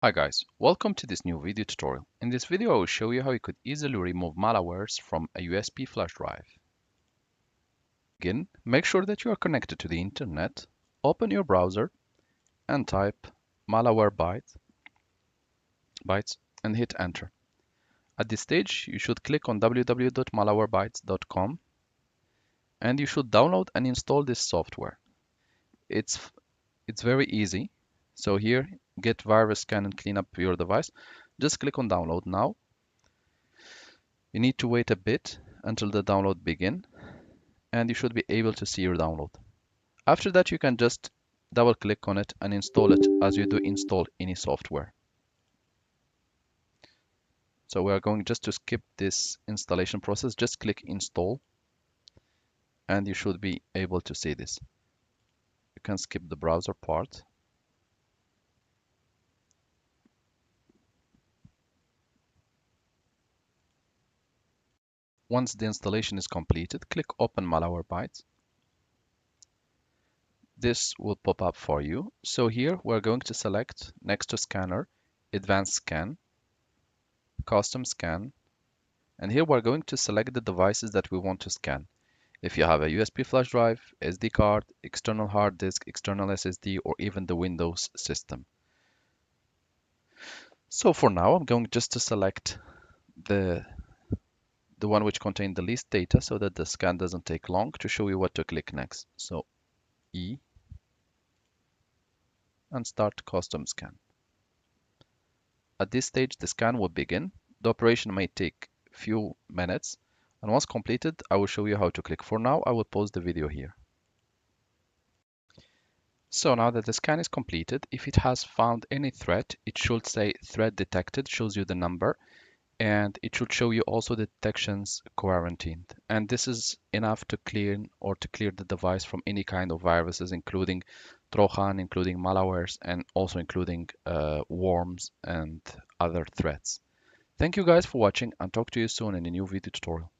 Hi guys, welcome to this new video tutorial. In this video I will show you how you could easily remove malwares from a USB flash drive. Again, make sure that you are connected to the internet, open your browser and type Malwarebytes and hit enter. At this stage you should click on www.malwarebytes.com and you should download and install this software. It's very easy. So here, get virus scan and clean up your device. Just click on download now. You need to wait a bit until the download begin and you should be able to see your download. After that, you can just double click on it and install it as you do install any software. So we are going just to skip this installation process. Just click install and you should be able to see this. You can skip the browser part. Once the installation is completed, click open Malwarebytes. This will pop up for you. So here we're going to select next to scanner, advanced scan, custom scan, and here we're going to select the devices that we want to scan. If you have a USB flash drive, SD card, external hard disk, external SSD, or even the Windows system. So for now, I'm going just to select the one which contains the least data so that the scan doesn't take long to show you what to click next. So E and start custom scan. At this stage, the scan will begin. The operation may take few minutes, and once completed, I will show you how to click. For now, I will pause the video here. So now that the scan is completed, if it has found any threat, it should say threat detected, shows you the number, and it should show you also the detections quarantined. And this is enough to clear the device from any kind of viruses, including trojan, including malwares, and also including worms and other threats. Thank you guys for watching and talk to you soon in a new video tutorial.